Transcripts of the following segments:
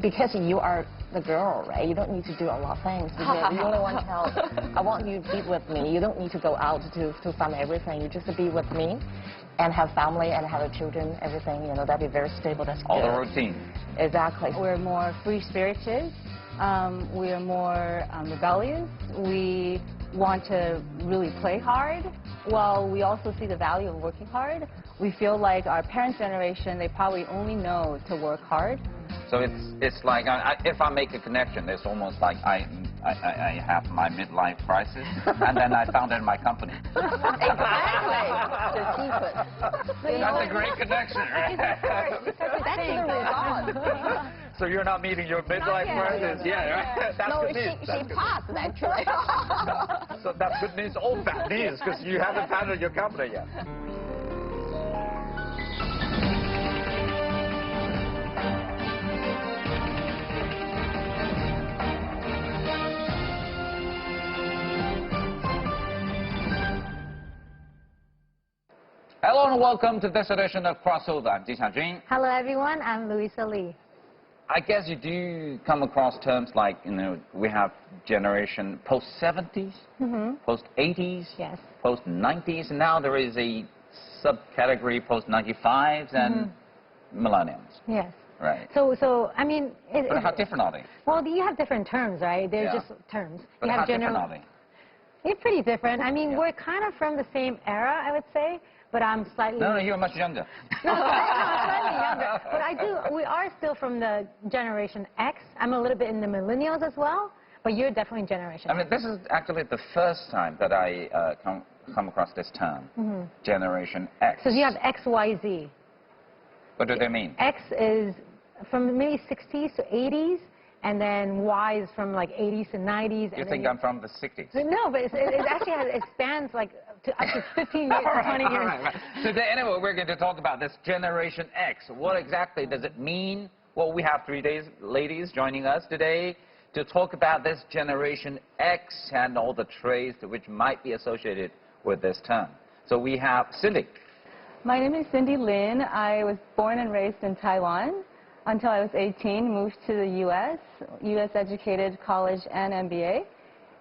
because you are the girl, right? You don't need to do a lot of things. Because you're only one child. I want you to be with me. You don't need to go out to find everything. You just be with me and have family and have children, everything. You know, that'd be very stable. That's All good. the routine. Exactly. We're more free-spirited. We are more rebellious. We want to really play hard, while we also see the value of working hard. We feel like our parents' generation, they probably only know to work hard. So it's like if I make a connection, it's almost like I have my midlife crisis, and then I founded my company. Exactly. The secret. That's a great connection, right? That's the result. So you're not meeting your midlife crisis? Yeah, right? That's No, good news. she passed, actually. So that's good news, all bad news, because you haven't founded your company yet. Hello and welcome to this edition of Crossover. I'm Ji Xiaojun. Hello, everyone. I'm Louisa Lee. I guess you do come across terms like, you know, we have generation post-70s, post-80s, Yes. post-90s, and now there is a subcategory post-95s and millennials. Yes. Right. So I mean, But how different are they? well, you have different terms, right? They're just terms. But you how have different are they? They're pretty different. I mean, Yeah. we're kind of from the same era, I would say, but I'm slightly... No, you're much younger. No, I'm slightly younger. But we are still from the Generation X. I'm a little bit in the millennials as well, but you're definitely Generation I mean, this is actually the first time that I come across this term, Generation X. So you have X, Y, Z. What do they mean? X is from maybe 60s to 80s, and then Y is from like 80s to 90s. You think I'm from the 60s? No, but it actually it spans like up to 15 years to 20 years. Right. Today, anyway, we're going to talk about this Generation X. What exactly does it mean? Well, we have three ladies joining us today to talk about this Generation X and all the traits which might be associated with this term. So we have Cindy. My name is Cindy Lin. I was born and raised in Taiwan until I was 18, moved to the U.S., educated, college and MBA,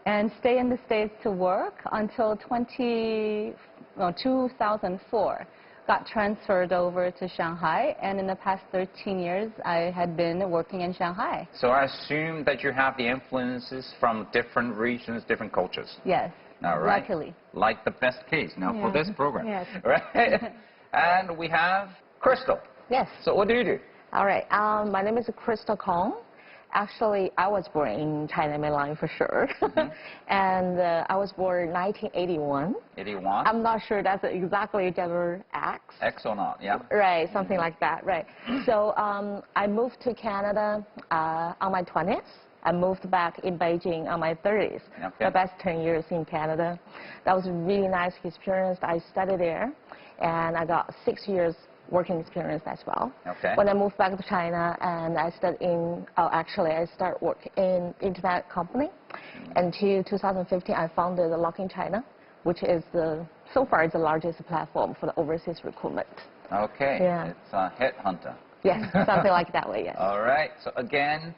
and stay in the States to work until 2004. Got transferred over to Shanghai, and in the past 13 years, I had been working in Shanghai. So I assume that you have the influences from different regions, different cultures. Yes, All right. luckily. Like the best case now for this program. Yes. Right? And we have Crystal. Yes. So what do you do? All right. My name is Crystal Kong. Actually, I was born in China mainland for sure. And I was born 1981. 81? I'm not sure that's exactly Generation X. X or not, yeah. Right, something like that, right. So I moved to Canada on my 20s. I moved back in Beijing on my 30s. Okay. The best 10 years in Canada. That was a really nice experience. I studied there, and I got 6 years working experience as well. Okay. When I moved back to China, and I started I started work in internet company. Until 2015, I founded the Lock in China, which is so far the largest platform for the overseas recruitment. Okay. Yeah. It's a headhunter. Yes, something like that way, yes. All right. So again,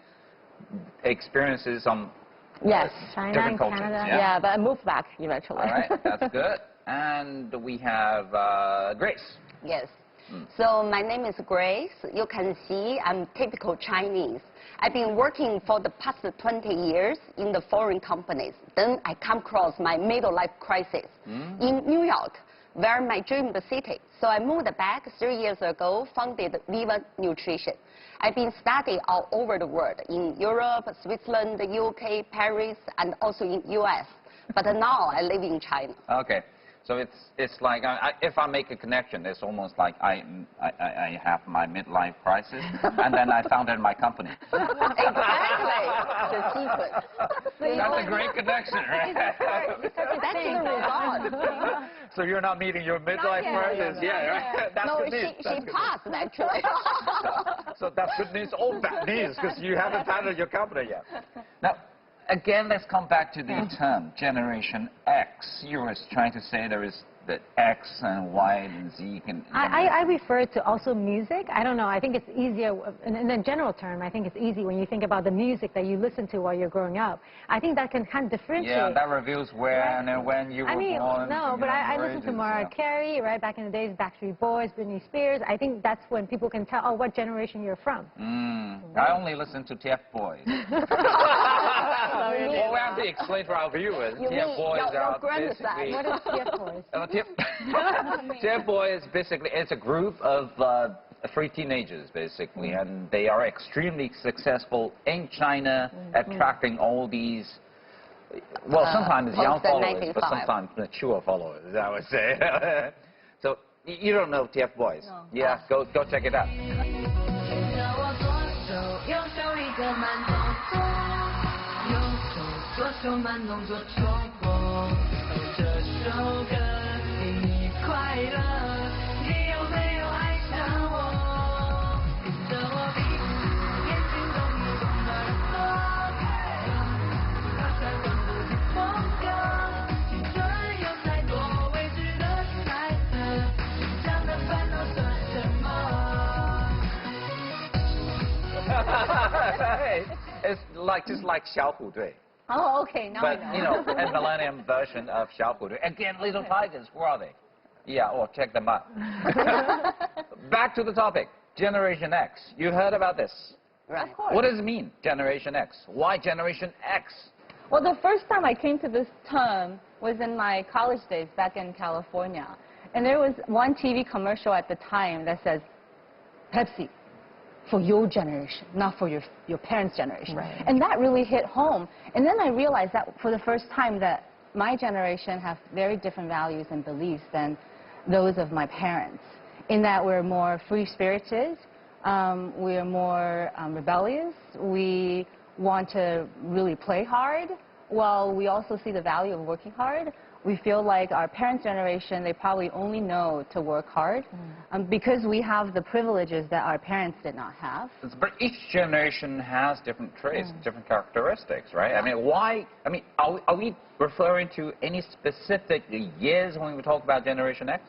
experiences on Yes. China different and cultures. Canada. Yeah, but I moved back eventually. All right. That's good. And we have Grace. Yes. So my name is Grace. You can see I'm typical Chinese. I've been working for the past 20 years in the foreign companies. Then I come across my middle life crisis in New York, where my dream the city. So I moved back 3 years ago, founded Viva Nutrition. I've been studying all over the world, in Europe, Switzerland, the UK, Paris, and also in US. But now I live in China. Okay. So it's like if I make a connection, it's almost like I have my midlife crisis, and then I founded my company. Exactly. The secret. That's a great connection, right? That's the result. So you're not meeting your midlife crisis? Yeah, right? That's No, good news. she passed, actually. So that's good news, all bad news, because you haven't founded your company yet. Now, again, let's come back to the term Generation X. You were trying to say there is the X and Y and Z can... I refer to also music. I don't know. I think it's easier, in a general term, I think it's easy when you think about the music that you listen to while you're growing up. I think that can kind of differentiate. Yeah, that reveals where and when you were born. No, but I listened to Mariah Carey, right, back in the days, Backstreet Boys, Britney Spears. I think that's when people can tell, oh, what generation you're from. I only listen to TF Boys. Well, we have to explain to our viewers. TF Boys are basically... What is TF Boys? TF Boys basically it's a group of 3 teenagers basically, and they are extremely successful in China, attracting all these. Well, sometimes young followers, but sometimes mature followers, I would say. So you don't know TF Boys? No. Yeah, go check it out. It's just like 小虎队. Oh, okay, now but, I know. A millennium version of 小虎队. Again, little tigers, where are they? Yeah, or check them out. Back to the topic, Generation X. You heard about this? Right. Of course. What does it mean, Generation X? Why Generation X? Well, the first time I came to this term was in my college days back in California. And there was one TV commercial at the time that says, Pepsi, for your generation, not for your parents' generation. Right. And that really hit home. And then I realized that for the first time that my generation have very different values and beliefs than those of my parents, in that we're more free-spirited, we are more rebellious, we want to really play hard, while we also see the value of working hard. We feel like our parents' generation, they probably only know to work hard because we have the privileges that our parents did not have. But each generation has different traits, different characteristics, right? I mean, why? I mean, are we referring to any specific years when we talk about Generation X?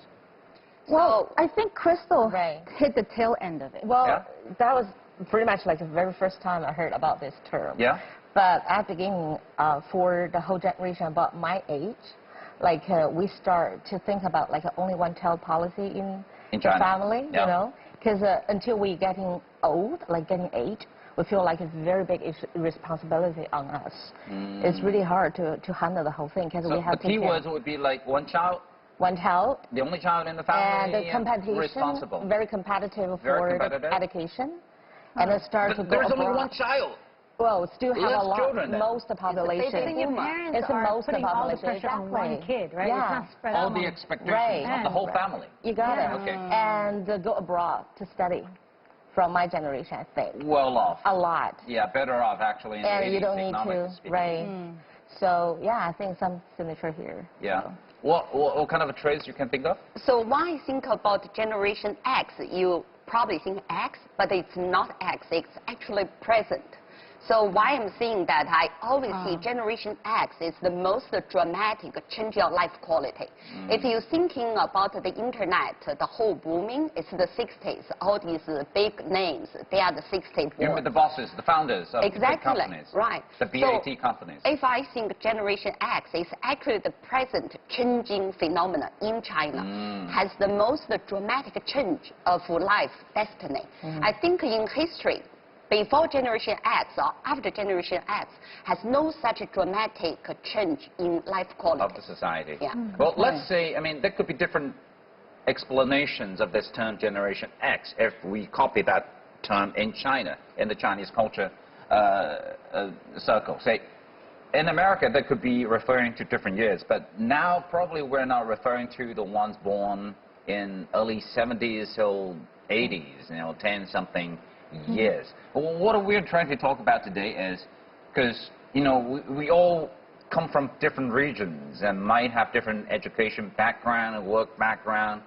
Well, I think Crystal Right. hit the tail end of it. Well, Yeah. that was pretty much like the very first time I heard about this term. Yeah? But at the beginning, for the whole generation about my age, like we start to think about like only one child policy in the China. family, Yeah. you know, because until we getting old, like getting age, we feel like it's very big responsibility on us. It's really hard to handle the whole thing because So we have the to take key care words would be like one child, one child, the only child in the and family, the competition, responsible. very competitive Very for competitive. the education, and then start to But go there's only abroad. one child. Well, still have Less a lot, children then. most of the population. I think your parents It's the are most putting of the all the population. pressure on one Exactly. kid, right? Yeah. It's not spread All out the among- expectations Right. of the whole family. You got Yeah. it. Okay. And go abroad to study from my generation, I think. Well off. A lot. Yeah, better off actually in the And 80s, you don't need economically to, speaking. right. So, yeah, I think some signature here. Yeah. So. What kind of traits you can think of? So when I think about Generation X, you probably think X, but it's not X. It's actually present. So why I'm saying that, I always see Generation X is the most dramatic change your life quality. If you're thinking about the internet, the whole booming, it's the 60s. All these big names, they are the 60s You born. mean the bosses, the founders of the big Exactly, companies. right. The BAT companies. If I think Generation X is actually the present changing phenomenon in China, has the most dramatic change of life destiny. I think in history, before Generation X or after Generation X, has no such dramatic change in life quality. Of the society. Yeah. Well, let's say, I mean, there could be different explanations of this term Generation X if we copy that term in China, in the Chinese culture circle. Say, in America, that could be referring to different years, but now probably we're not referring to the ones born in early 70s till 80s, 10-something years. Well, what we're trying to talk about today is, because, we all come from different regions and might have different education background and work background.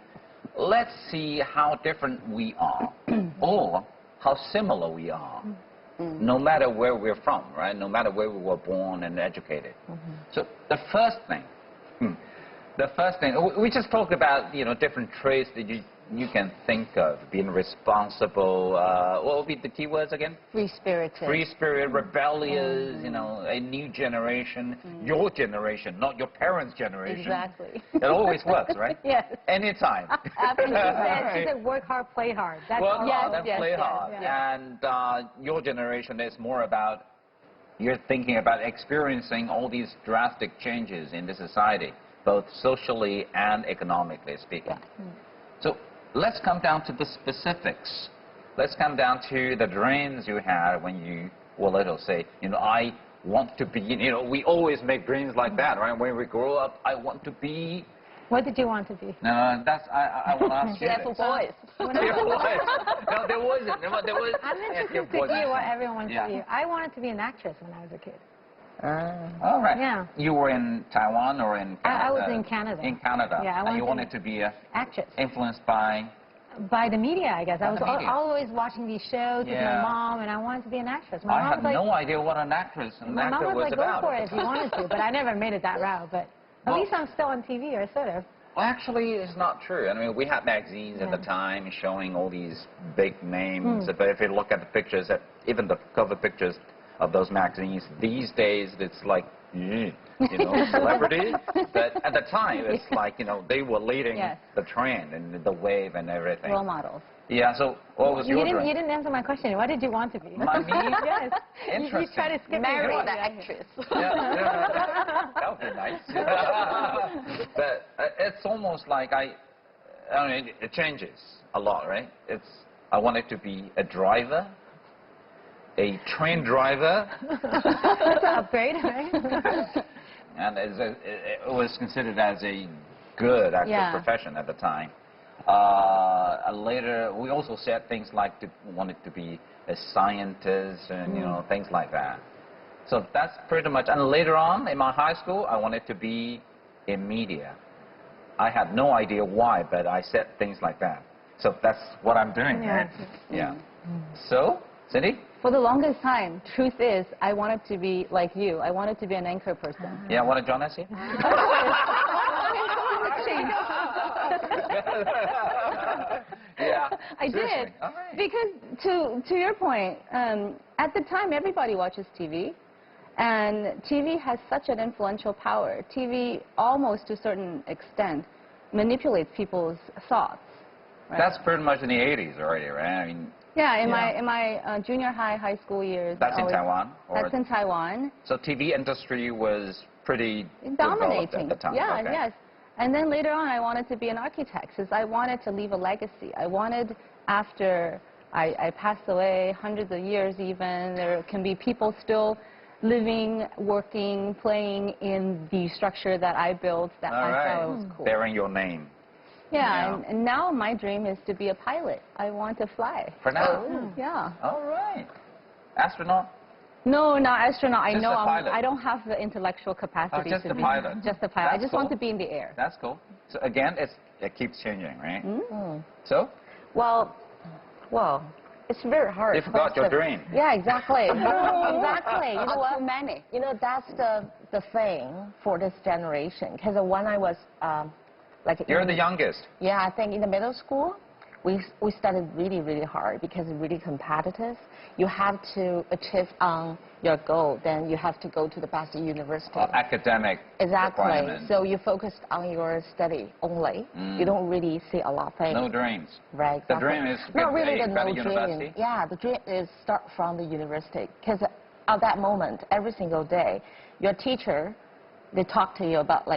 Let's see how different we are or how similar we are, no matter where we're from, right? No matter where we were born and educated. So the first thing, The first thing, we just talked about, different traits that you can think of. Being responsible, what would be the key words again? Free-spirited. Free spirit, rebellious, a new generation, your generation, not your parents' generation. Exactly. It always works, right? Yes. Anytime. She said work hard, play hard. That's Work all. hard and play yes, hard. yeah. And your generation is more about, you're thinking about experiencing all these drastic changes in the society, both socially and economically speaking. So let's come down to the specifics. Let's come down to the dreams you had when you were little. Say, I want to be, we always make dreams like that, right? When we grow up, I want to be. What did you want to be? No, that's, I want to ask you. Yeah, for boys. No, there wasn't. There was, I'm interested to hear what everyone wants to be. I wanted to be an actress when I was a kid. All right. Yeah. You were in Taiwan or in Canada? I was in Canada. In Canada. Yeah, and you wanted to be actress. Influenced by the media, I guess. By I was the media. always watching these shows with my mom, and I wanted to be an actress. My I mom had was like, no idea what an actress my mom was like, about. go for it if you wanted to, but I never made it that route. But at least I'm still on TV, or sort of. Well, actually, it's not true. I mean, we had magazines at the time showing all these big names. But if you look at the pictures, even the cover pictures of those magazines, these days it's like, celebrity. But at the time, it's like, they were leading the trend and the wave and everything. Role models. Yeah, so what was your dream? You didn't answer my question. What did you want to be? Me? Yes. Interesting. You try to skip Marry me. the actress. That would be nice. But it's almost like it changes a lot, right? I wanted to be a driver, a train driver. That's an upgrade, right? And it was considered as a good actual profession at the time. Later, we also said things like wanted to be a scientist and things like that. So that's pretty much. And later on in my high school, I wanted to be in media. I had no idea why, but I said things like that. So that's what I'm doing, right? Yeah. So, Cindy? For the longest time, truth is, I wanted to be like you. I wanted to be an anchor person. Yeah, what did John say? Yeah, I did. All right. Because to your point, at the time everybody watches TV, and TV has such an influential power. TV, almost to a certain extent, manipulates people's thoughts. Right? That's pretty much in the 80s already, right? I mean. Yeah, in my junior high school years. That's in Taiwan? That's in Taiwan. So TV industry was pretty dominating at the time. Yeah, okay. yes. And then later on, I wanted to be an architect because I wanted to leave a legacy. I wanted, after I passed away, hundreds of years even, there can be people still living, working, playing in the structure that I built that I thought was cool. Bearing your name. Yeah, and now my dream is to be a pilot. I want to fly. For now? So, yeah. All right. Astronaut? No, not astronaut. I know I don't have the intellectual capacity just to a be pilot. Just a pilot. That's I just want to be in the air. That's cool. So again, it keeps changing, right? So? Well, it's very hard. You forgot your dream. Yeah, exactly. Exactly. You know what? Too many. That's the thing for this generation. Because when I was You're the youngest. Yeah, I think in the middle school, we studied really, really hard because it's really competitive. You have to achieve your goal, then you have to go to the best university. Academic requirements. So you focused on your study only. You don't really see a lot of things. No dreams. Right. The Exactly. dream is to not get really a the better no university? dream. Yeah, the dream is start from the university. Because at that moment, every single day, your teacher, they talk to you about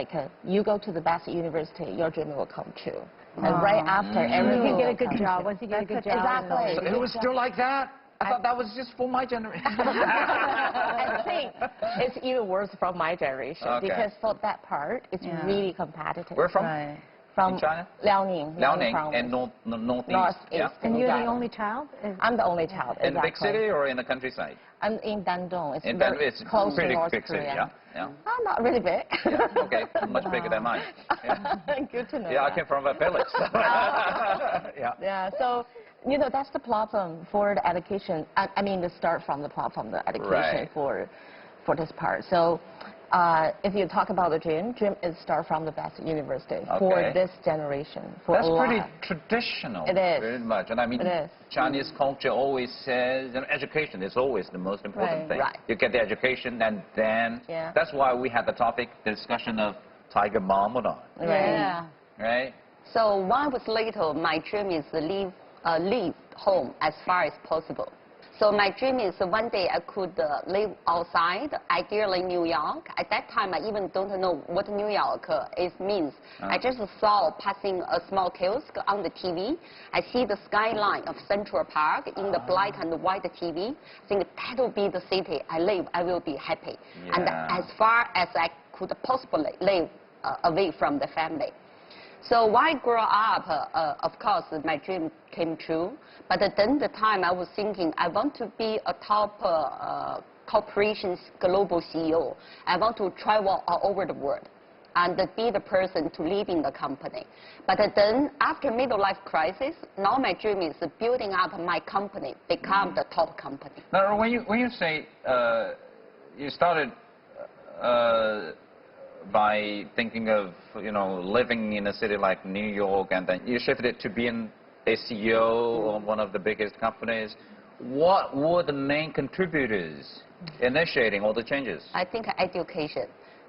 you go to the best university, your dream will come true. And right after, everything You get a will good come job. true. Once you get a good job. Exactly. So it was still like that? I thought that was just for my generation. I think it's even worse from my generation because for that part, it's really competitive. Where from? Right. From in China? Liaoning. Liaoning and northeast. Northeast. Yeah. And you're the only child? I'm the only child. In the big exactly. city or in the countryside? I'm in Dandong. It's It's close pretty to North big city, Korea. yeah. Not really big. Yeah, okay, much bigger than mine. Yeah, Good to know. yeah, I that. came from a village. Yeah. Yeah, so, that's the problem for the education. I mean, the start from the problem, the education Right. for this part. So, If you talk about the dream is start from the best university Okay. for this generation. For That's a lot. pretty traditional. It is. Very much. And I mean, It is. Chinese culture always says, education is always the most important Right. thing. Right. You get the education, and then Yeah. that's why we had the topic, the discussion of tiger mom or not, Right. Yeah. Yeah. right? So when I was little, my dream is to leave home as far as possible. So my dream is one day I could live outside, ideally New York. At that time, I even don't know what New York means. I just saw passing a small kiosk on the TV. I see the skyline of Central Park in the black and white TV. I think that will be the city I live. I will be happy. And Yeah. as far as I could possibly live away from the family. So when I grew up, of course, my dream came true. But then the time I was thinking, I want to be a top corporation's global CEO. I want to travel all over the world and be the person to lead in the company. But then after middle life crisis, now my dream is building up my company, become the top company. Now, when you say you started by thinking of, living in a city like New York, and then you shifted to being a CEO of one of the biggest companies. What were the main contributors initiating all the changes? I think education.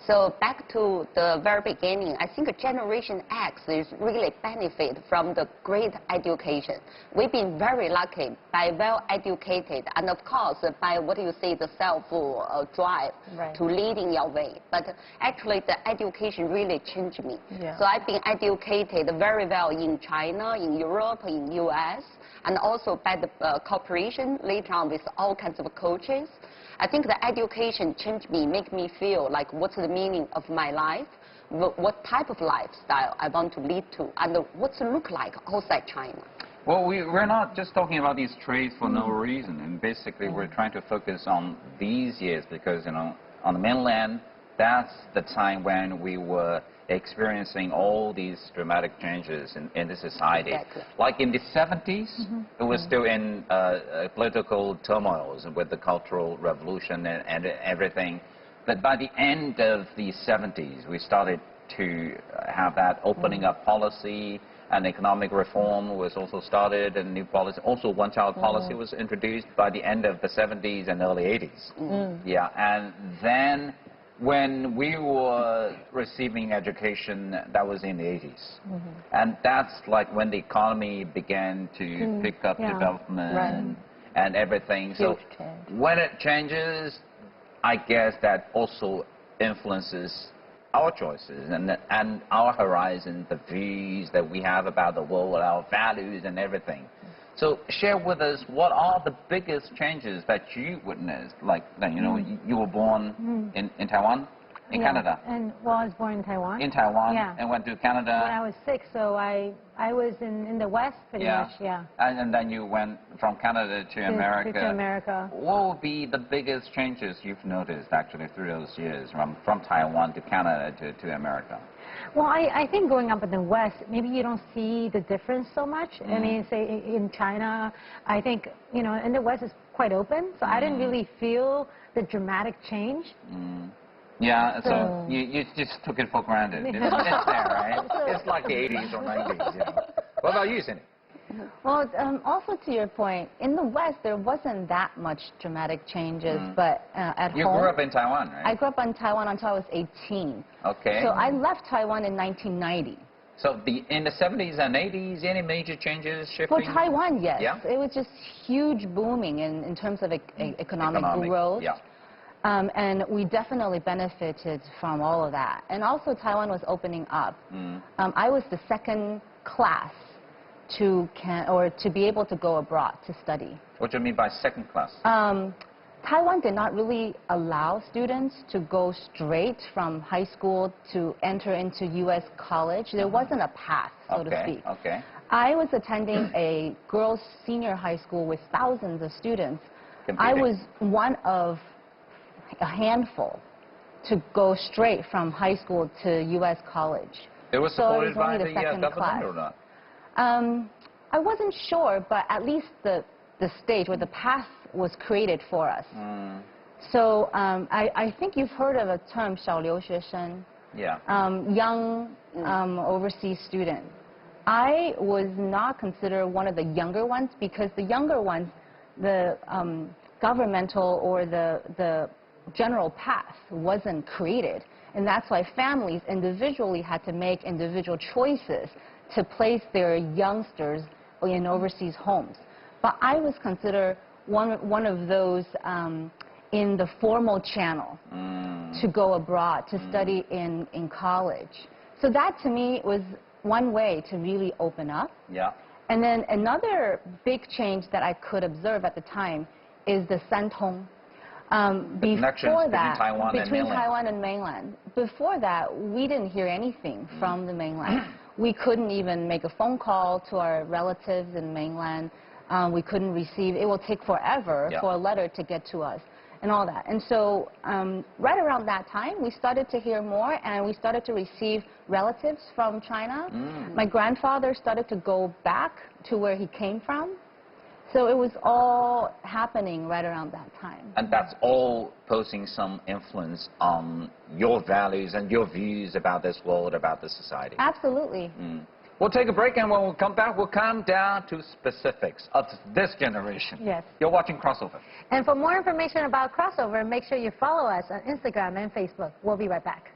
So back to the very beginning, I think Generation X is really benefit from the great education. We've been very lucky by well-educated and of course by what you say, the self-drive Right. to leading your way. But actually the education really changed me. Yeah. So I've been educated very well in China, in Europe, in US, and also by the corporation later on with all kinds of coaches. I think the education changed me, make me feel like what's the meaning of my life, what type of lifestyle I want to lead to, and what's it look like outside China. Well, we're not just talking about these trades for no reason, and basically we're trying to focus on these years because, on the mainland, that's the time when we were experiencing all these dramatic changes in the society. Exactly. Like in the 70s, it was still in political turmoils with the Cultural Revolution and everything. But by the end of the 70s, we started to have that opening up policy, and economic reform was also started, and new policy. Also, one-child policy was introduced by the end of the 70s and early 80s. Yeah, and then when we were receiving education, that was in the 80s. And that's like when the economy began to pick up yeah. development and everything. So Huge change. when it changes, I guess that also influences our choices and our horizon, the views that we have about the world, our values and everything. So share with us, what are the biggest changes that you witnessed? Like, you were born in Taiwan, in Canada. And well, I was born in Taiwan. In Taiwan, Yeah. and went to Canada. When I was 6, so I was in the West pretty much, yeah. And then you went from Canada to America. To America. What would be the biggest changes you've noticed actually through those years, from Taiwan to Canada to America? Well, I think growing up in the West, maybe you don't see the difference so much. I mean, say in China, I think, in the West it's quite open, so I didn't really feel the dramatic change. Yeah, so you just took it for granted. It's there, right? It's like the 80s or 90s, What about you, Cindy? Well, also to your point, in the West, there wasn't that much dramatic changes, but at home... You grew up in Taiwan, right? I grew up in Taiwan until I was 18. Okay. So I left Taiwan in 1990. So in the 70s and 80s, any major changes, shifting? For Taiwan, yes. Yeah? It was just huge booming in terms of economic growth. Yeah. And we definitely benefited from all of that. And also Taiwan was opening up. I was the second class to be able to go abroad to study. What do you mean by second class? Taiwan did not really allow students to go straight from high school to enter into U.S. college. There wasn't a path, so to speak. Okay. I was attending a girls' senior high school with thousands of students. I was one of a handful to go straight from high school to U.S. college. It was So I supported was by only the the second government class. or not? I wasn't sure, but at least the stage or the path was created for us. So I think you've heard of a term, 小留学生. Yeah. Young overseas student. I was not considered one of the younger ones because the younger ones, the governmental or the general path wasn't created. And that's why families individually had to make individual choices to place their youngsters in overseas homes. But I was considered one of those in the formal channel to go abroad, to study in college. So that to me was one way to really open up. Yeah. And then another big change that I could observe at the time is the Santong. Before that, between Taiwan and mainland. Before that, we didn't hear anything from the mainland. We couldn't even make a phone call to our relatives in mainland. We couldn't receive, it will take forever for a letter to get to us and all that. And so right around that time, we started to hear more and we started to receive relatives from China. My grandfather started to go back to where he came from. So it was all happening right around that time. And that's all posing some influence on your values and your views about this world, about this society. Absolutely. We'll take a break, and when we come back, we'll come down to specifics of this generation. Yes. You're watching Crossover. And for more information about Crossover, make sure you follow us on Instagram and Facebook. We'll be right back.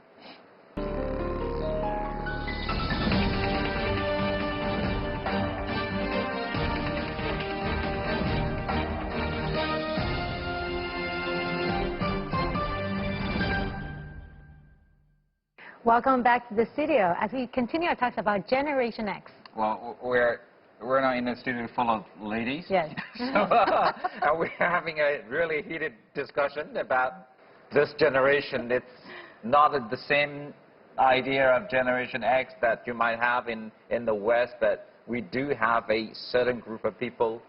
Welcome back to the studio as we continue our talks about Generation X. Well, we're now in a studio full of ladies. Yes. And we're having a really heated discussion about this generation. It's not the same idea of Generation X that you might have in the West, but we do have a certain group of people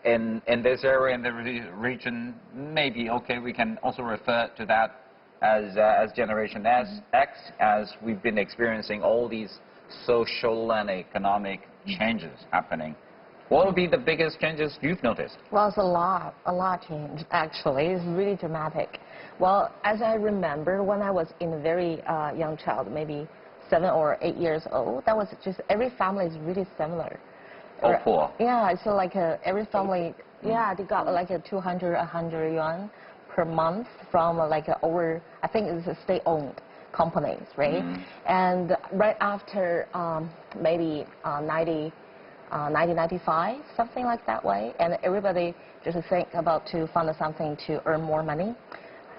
in this area, in the region. Maybe, okay, we can also refer to that as Generation X, as we've been experiencing all these social and economic changes happening. What would be the biggest changes you've noticed? Well, it's a lot changed, actually. It's really dramatic. Well, as I remember, when I was in a very young child, maybe 7 or 8 years old, that was just, every family is really similar. All poor. Yeah, so like every family, yeah, they got like a 200, 100 yuan per month from like over, I think it's a state-owned companies, right? And right after maybe 1995, something like that way, and everybody just think about to find something to earn more money.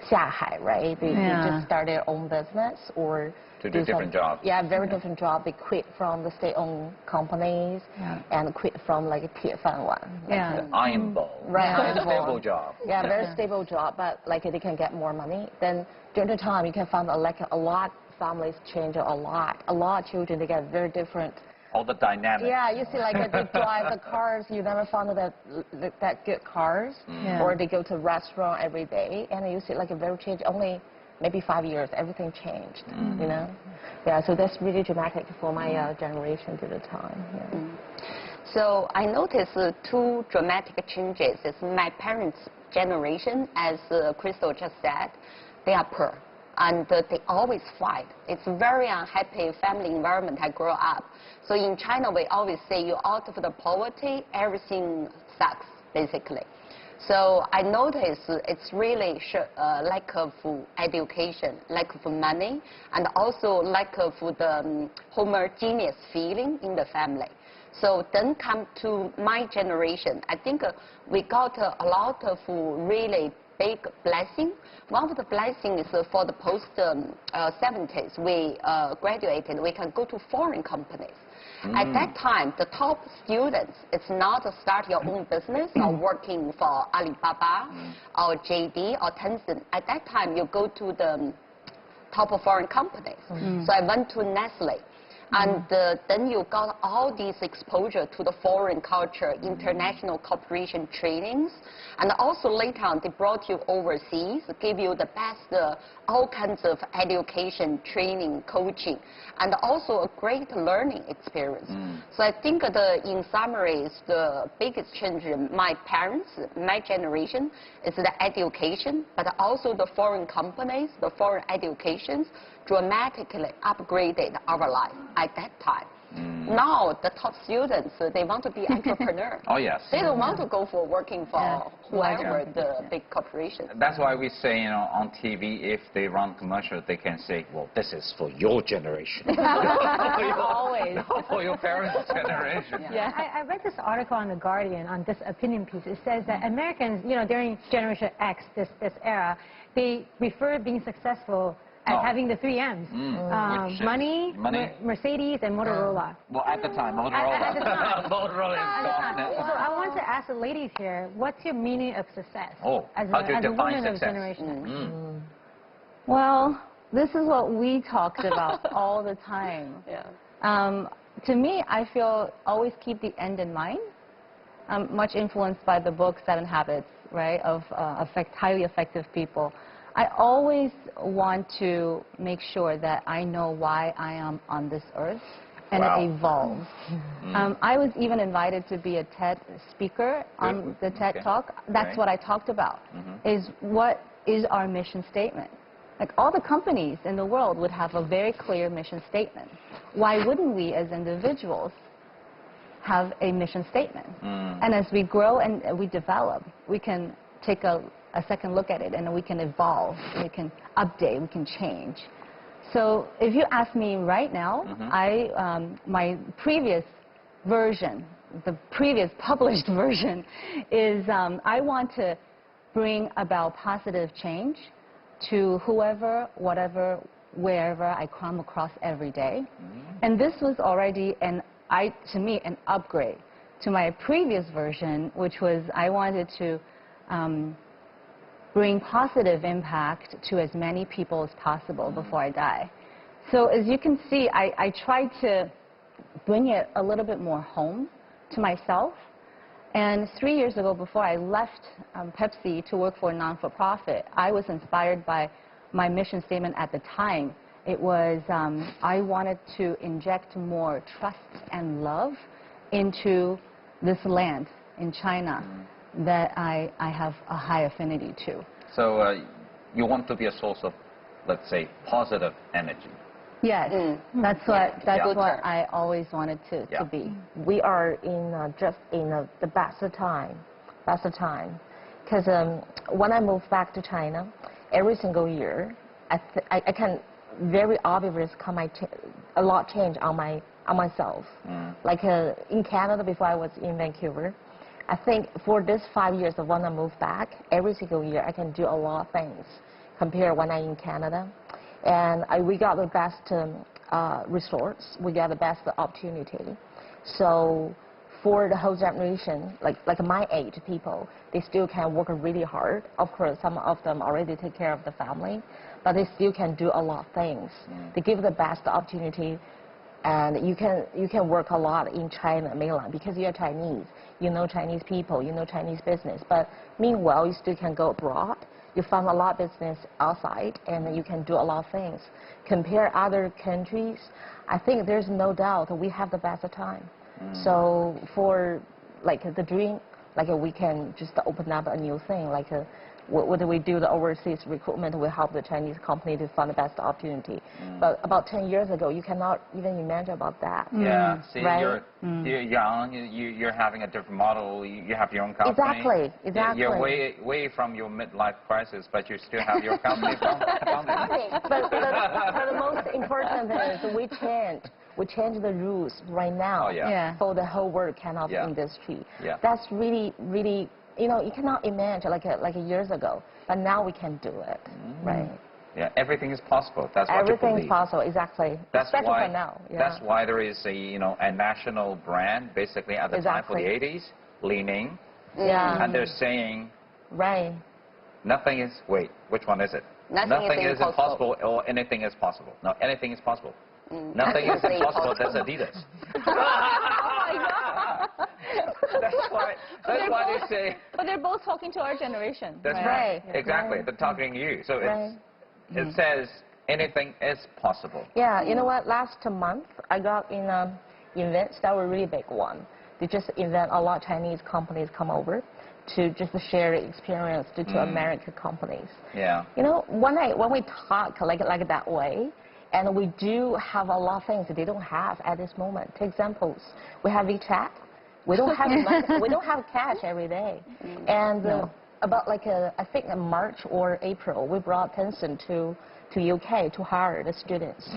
下海, right? They just start their own business or to do different jobs. Yeah, very different job. They quit from the state-owned companies and quit from like a 铁饭碗. The iron bowl. Right. Stable job. Yeah, very stable job, but like they can get more money. Then during the time you can find like a lot families change a lot. A lot of children, they get very different. All the dynamics. Yeah, you see like they drive the cars, you never found that good cars. Or they go to restaurant every day and you see like a very change, only maybe 5 years, everything changed, you know? Yeah, so that's really dramatic for my generation to the time. So I noticed 2 dramatic changes. It's my parents' generation, as Crystal just said, they are poor. And they always fight. It's a very unhappy family environment I grew up. So in China, we always say you're out of the poverty, everything sucks, basically. So I noticed it's really lack of education, lack of money, and also lack of the homogeneous feeling in the family. So then come to my generation. I think we got a lot of really big blessing. One of the blessings is for the post-70s. We graduated. We can go to foreign companies. At that time, the top students, it's not start your own business or working for Alibaba or JD or Tencent. At that time, you go to the top of foreign companies. So I went to Nestle. And then you got all these exposure to the foreign culture, international cooperation trainings. And also later on, they brought you overseas, gave you the best, all kinds of education, training, coaching, and also a great learning experience. So I think in summary, is the biggest change in my parents, my generation, is the education, but also the foreign companies, the foreign educations dramatically upgraded our life at that time. Now, the top students, they want to be entrepreneurs. Oh, yes. They don't want to go for working for whoever the big corporation. That's why we say, you know, on TV, if they run commercials, they can say, well, this is for your generation. Always. Not for your parents' generation. Yeah. I read this article on The Guardian on this opinion piece. It says that Americans, you know, during Generation X, this era, they prefer being successful as having the 3 M's. Money, Mercedes, and Motorola. Well, at the time, Motorola. At the time. Motorola is gone. So I want to ask the ladies here, what's your meaning of success? How do you define success? Generation X? Well, this is what we talked about all the time. To me, I feel always keep the end in mind. I'm much influenced by the book 7 Habits, right, of highly effective people. I always want to make sure that I know why I am on this earth, and it evolves. I was even invited to be a TED speaker on the TED Talk. That's what I talked about, is what is our mission statement. Like all the companies in the world would have a very clear mission statement. Why wouldn't we as individuals have a mission statement? And as we grow and we develop, we can take a second look at it, and we can evolve, we can update, we can change. So if you ask me right now, my previous version, the previous published version, is I want to bring about positive change to whoever, whatever, wherever I come across every day. And this was already, to me, an upgrade to my previous version, which was I wanted to bring positive impact to as many people as possible before I die. So as you can see, I tried to bring it a little bit more home to myself. And 3 years ago, before I left Pepsi to work for a non-for-profit, I was inspired by my mission statement at the time. It was I wanted to inject more trust and love into this land in China that I have a high affinity to. So you want to be a source of, let's say, positive energy. Yes, that's what I always wanted to be. We are just in the best time. Because when I moved back to China, every single year, I can very obviously a lot change on myself. Like in Canada, before I was in Vancouver, I think for this 5 years of when I moved back, every single year I can do a lot of things compared when I'm in Canada. And we got the best resorts, we got the best opportunity. So for the whole generation, like my age people, they still can work really hard. Of course, some of them already take care of the family, but they still can do a lot of things. They give the best opportunity. And you can work a lot in China mainland because you're Chinese. You know Chinese people, you know Chinese business. But meanwhile, you still can go abroad. You find a lot of business outside, and you can do a lot of things. Compare other countries, I think there's no doubt we have the best time. So for like the dream, like we can just open up a new thing. Like what we do the overseas recruitment, we help the Chinese company to find the best opportunity. But about 10 years ago, you cannot even imagine about that. Yeah, see, right? you're young, you're having a different model, you have your own company. Exactly. You're way from your midlife crisis, but you still have your company. But the most important thing is we change the rules right now for the whole world cannabis industry. That's really, really, you know, you cannot imagine like years ago, but now we can do it, right? Yeah, everything is possible. That's what everything you believe. is possible, exactly. That's especially why, for now. That's why there is a national brand basically at the time for the 80s, Li-Ning, and they're saying, nothing is. Wait, which one is it? Nothing is impossible or anything is possible. No, anything is possible. Nothing is impossible. That's Adidas. That's why they say. But they're both talking to our generation. That's right. Exactly. They're talking to you. So it says anything is possible. Yeah, you know what? Last month, I got in events that were really big one. They just invent a lot of Chinese companies come over to just share the experience to American companies. Yeah. You know, when we talk like that way, and we do have a lot of things that they don't have at this moment. Take examples. We have WeChat. We don't have money, we don't have cash every day. And about I think in March or April, we brought Tencent to UK to hire the students.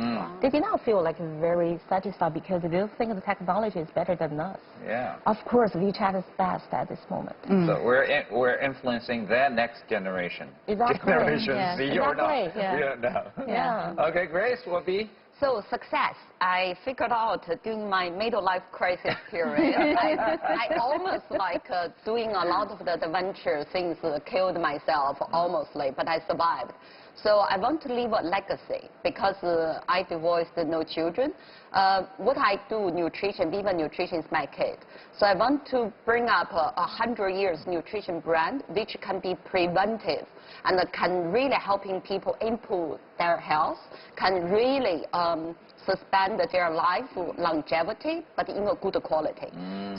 They did not feel very satisfied because they don't think the technology is better than us. Yeah. Of course, WeChat is best at this moment. So we're influencing their next generation. Exactly. Generation Z or not. Yeah. We don't know. Yeah. Okay, Grace, what be? So success, I figured out during my middle life crisis period. I almost doing a lot of the adventure things, killed myself almostly, but I survived. So I want to leave a legacy because I divorced, no children. What I do, nutrition, Viva Nutrition is my kid. So I want to bring up a 100 years nutrition brand which can be preventive and can really helping people improve their health, can really suspend their life longevity, but in a good quality.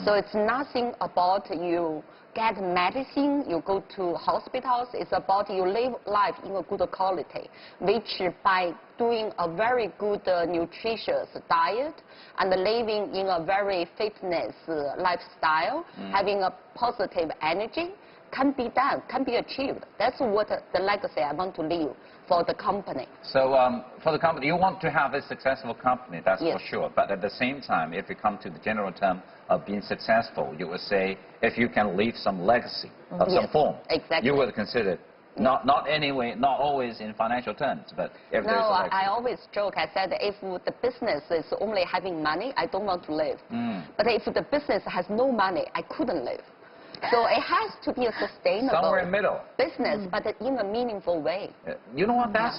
So it's nothing about you get medicine, you go to hospitals. It's about you live life in a good quality, which by doing a very good nutritious diet and living in a very fitness lifestyle, having a positive energy, can be done, can be achieved. That's what the legacy I want to leave for the company. So for the company, you want to have a successful company, that's Yes. for sure. But at the same time, if you come to the general term of being successful, you would say if you can leave some legacy of some Yes, form, exactly. you would consider it. Not anyway, not always in financial terms, but if there's a No, legacy. I always joke. I said if the business is only having money, I don't want to live. But if the business has no money, I couldn't live. So it has to be a sustainable Somewhere in middle. business, but in a meaningful way. You know what? That's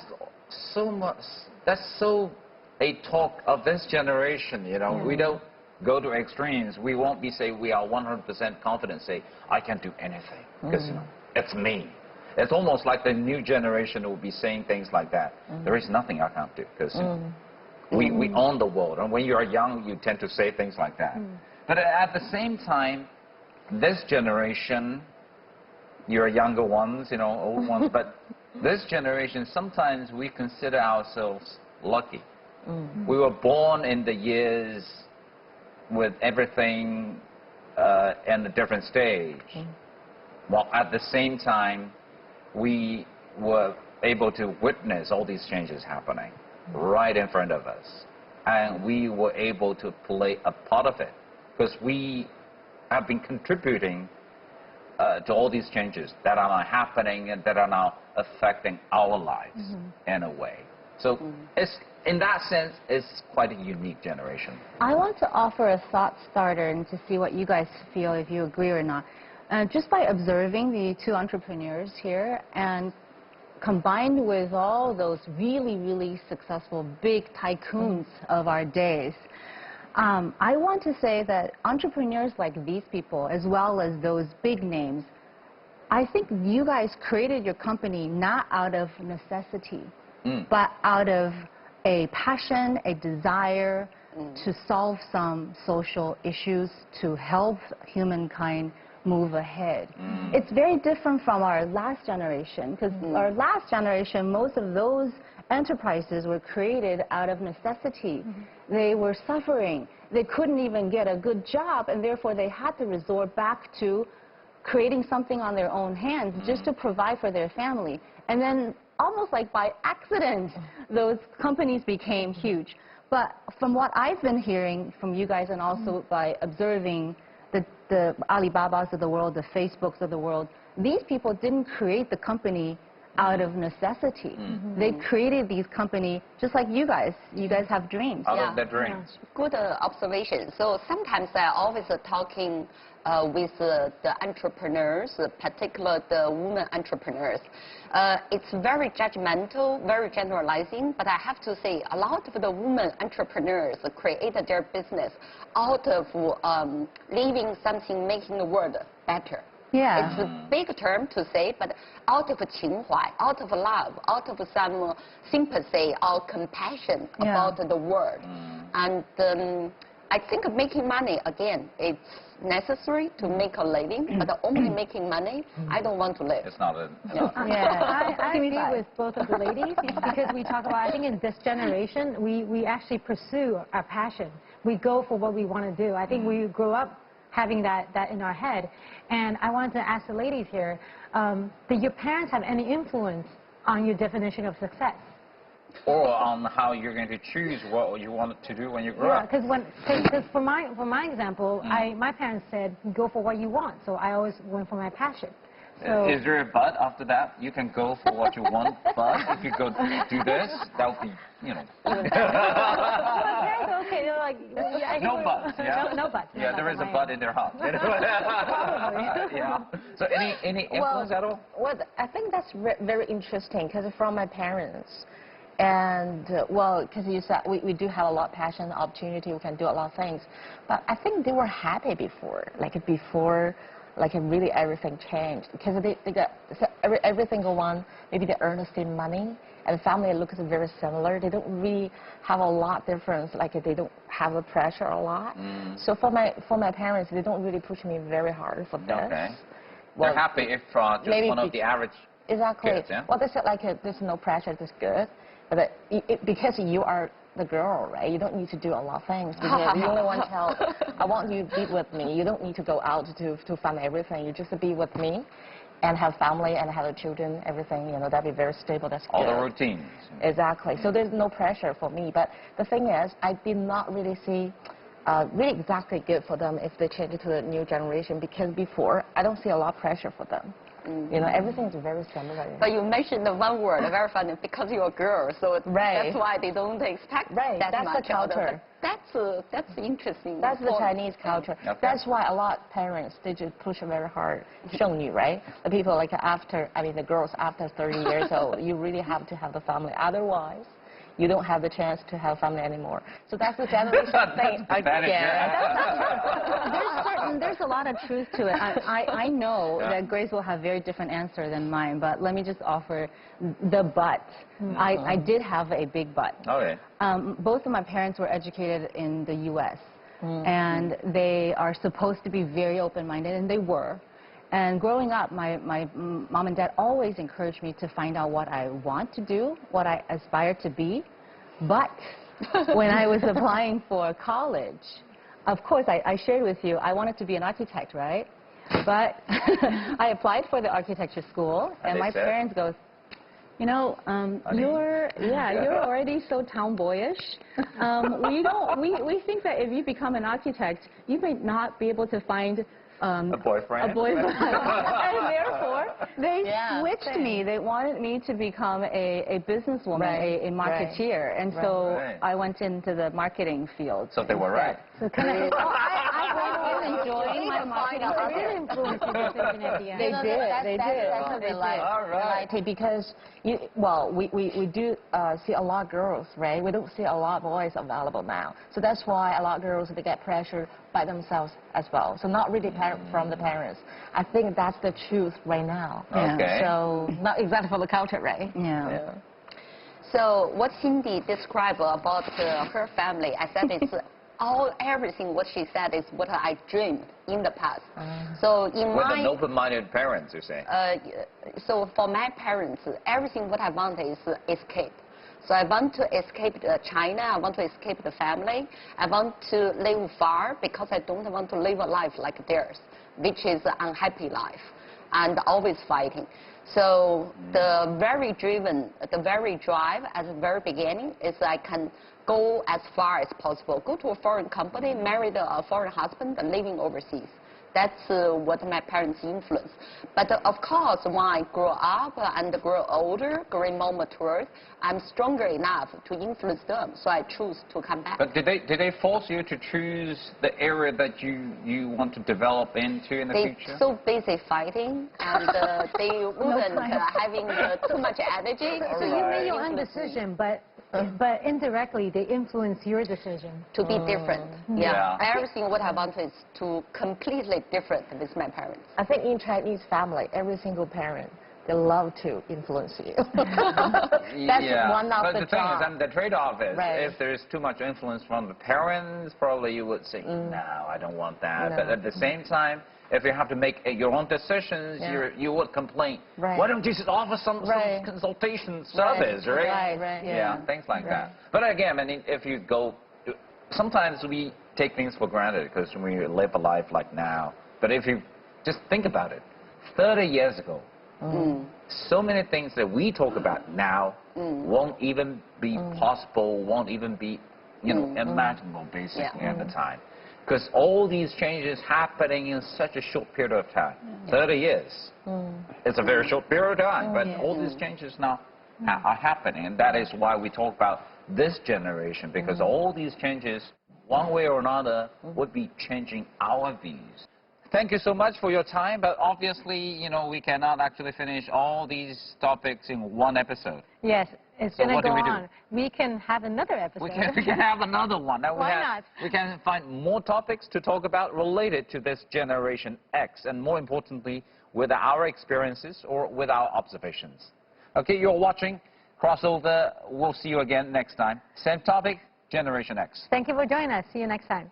so much. That's so a talk of this generation. You know, we don't go to extremes. We won't be say we are 100% confident. Say I can do anything because you know it's me. It's almost like the new generation will be saying things like that. There is nothing I can't do because we own the world. And when you are young, you tend to say things like that. But at the same time, this generation, you're younger ones, you know, old ones, but this generation, sometimes we consider ourselves lucky. We were born in the years with everything in a different stage. While at the same time, we were able to witness all these changes happening right in front of us. And we were able to play a part of it because we have been contributing to all these changes that are now happening and that are now affecting our lives in a way. So it's, in that sense, it's quite a unique generation. I want to offer a thought starter and to see what you guys feel, if you agree or not. Just by observing the two entrepreneurs here and combined with all those really, really successful big tycoons of our days, I want to say that entrepreneurs like these people, as well as those big names, I think you guys created your company not out of necessity, but out of a passion, a desire to solve some social issues, to help humankind move ahead. It's very different from our last generation, because our last generation, most of those enterprises were created out of necessity. They were suffering. They couldn't even get a good job, and therefore they had to resort back to creating something on their own hands just to provide for their family. And then almost like by accident, those companies became huge. But from what I've been hearing from you guys, and also by observing the Alibabas of the world, the Facebooks of the world, these people didn't create the company out of necessity. They created these companies just like you guys. You guys have dreams. Out of their dreams. Good observation. So sometimes I always talking with the entrepreneurs, particularly the women entrepreneurs. It's very judgmental, very generalizing, but I have to say a lot of the women entrepreneurs created their business out of leaving something, making the world better. Yeah. It's a big term to say, but out of 情怀, out of love, out of some sympathy or compassion about the world. And I think making money, again, it's necessary to make a living, but only making money, I don't want to live. It's not a... I agree with both of the ladies because we talk about, I think in this generation, we actually pursue our passion. We go for what we want to do. I think we grow up having that in our head. And I wanted to ask the ladies here, did your parents have any influence on your definition of success? Or on how you're going to choose what you want to do when you grow up? Because for my example, my parents said, go for what you want. So I always went for my passion. So, is there a but after that? You can go for what you want, but if you go do this, that would be, you know. okay, they're like, no but, yeah? No but. Yeah, there is a but in their heart. Yeah. So any influence at all? Well, I think that's very interesting because from my parents. And, well, because you said we do have a lot of passion, opportunity, we can do a lot of things. But I think they were happy before, really everything changed. Because they got, so every single one, maybe they earn the same money, and the family looks very similar. They don't really have a lot difference, they don't have the pressure a lot. So for my parents, they don't really push me very hard for this. Okay. Well, they're happy if just one of the average Exactly. kids, yeah? Well, they said there's no pressure, that's good. But because you are the girl, right? You don't need to do a lot of things. Because you only want child. I want you to be with me. You don't need to go out to find everything. You just be with me, and have family and have children. Everything, that'd be very stable. That's all good. the routines. Exactly. So there's no pressure for me. But the thing is, I did not really see. Really exactly good for them if they change it to the new generation, because before I don't see a lot of pressure for them. Everything is very similar. But you mentioned the one word, very funny, because you're a girl, so that's why they don't expect that that's much. The culture. That's interesting. That's the Chinese culture. Okay. That's why a lot of parents, they just push very hard, 剩女, right? The people the girls after 30 years old, you really have to have the family. Otherwise, you don't have the chance to have family anymore. So that's the generation thing. There's a lot of truth to it. I know that Grace will have very different answer than mine, but let me just offer the but. I did have a big but. Okay. Both of my parents were educated in the U.S. And they are supposed to be very open-minded, and they were. And growing up, my mom and dad always encouraged me to find out what I want to do, what I aspire to be. But when I was applying for college, of course, I shared with you, I wanted to be an architect, right? But I applied for the architecture school, and my parents goes, you're already so tomboyish. We think that if you become an architect, you may not be able to find a boyfriend. And therefore, they switched me. They wanted me to become a businesswoman, a marketeer. And so I went into the marketing field. So they were right. So kind of, I was enjoying my marketing career. Really influenced your decision at the end. They did. That's what they like. All right. Because, we do see a lot of girls, right? We don't see a lot of boys available now. So that's why a lot of girls, they get pressured by themselves as well. So not really from the parents. I think that's the truth right now. Okay. So not exactly for the culture, right? Yeah. So what Cindy described about her family, I said it's everything what she said is what I dreamed in the past. So in with an open-minded parents, you say? So for my parents, everything what I want is escape. So I want to escape China. I want to escape the family. I want to live far because I don't want to live a life like theirs, which is an unhappy life and always fighting. So the very drive at the very beginning is I can go as far as possible, go to a foreign company, marry a foreign husband, and living overseas. That's what my parents influenced. But of course, when I grow up and grow older, growing more mature, I'm stronger enough to influence them. So I choose to come back. But did they force you to choose the area that you want to develop into in the future? They're so busy fighting, and they wouldn't having too much energy. So you made your own decision, but indirectly they influence your decision. To be different. Yeah. Everything what I want is to completely different with my parents. I think in Chinese family, every single parent, they love to influence you. That's one of but the the thing job. is, and the trade-off is, Right. if there is too much influence from the parents, probably you would say, no, I don't want that. No. But at the same time, if you have to make your own decisions, you would complain. Right. Why don't you just offer some consultation service, right? Right. Yeah, things like that. But again, I mean, if you go, sometimes we take things for granted because we live a life like now. But if you just think about it, 30 years ago, so many things that we talk about now won't even be possible, won't even be, imaginable basically at the time. Because all these changes happening in such a short period of time, 30 years. It's a very short period of time, but all these changes now are happening, and that is why we talk about this generation, because all these changes, one way or another, would be changing our views. Thank you so much for your time, but obviously, we cannot actually finish all these topics in one episode. Yes, it's So going to what go do we do? on. We can have another episode. We can have another one. Now Why not? We can find more topics to talk about related to this Generation X, and more importantly, with our experiences or with our observations. Okay, you're watching Crossover. We'll see you again next time. Same topic, Generation X. Thank you for joining us. See you next time.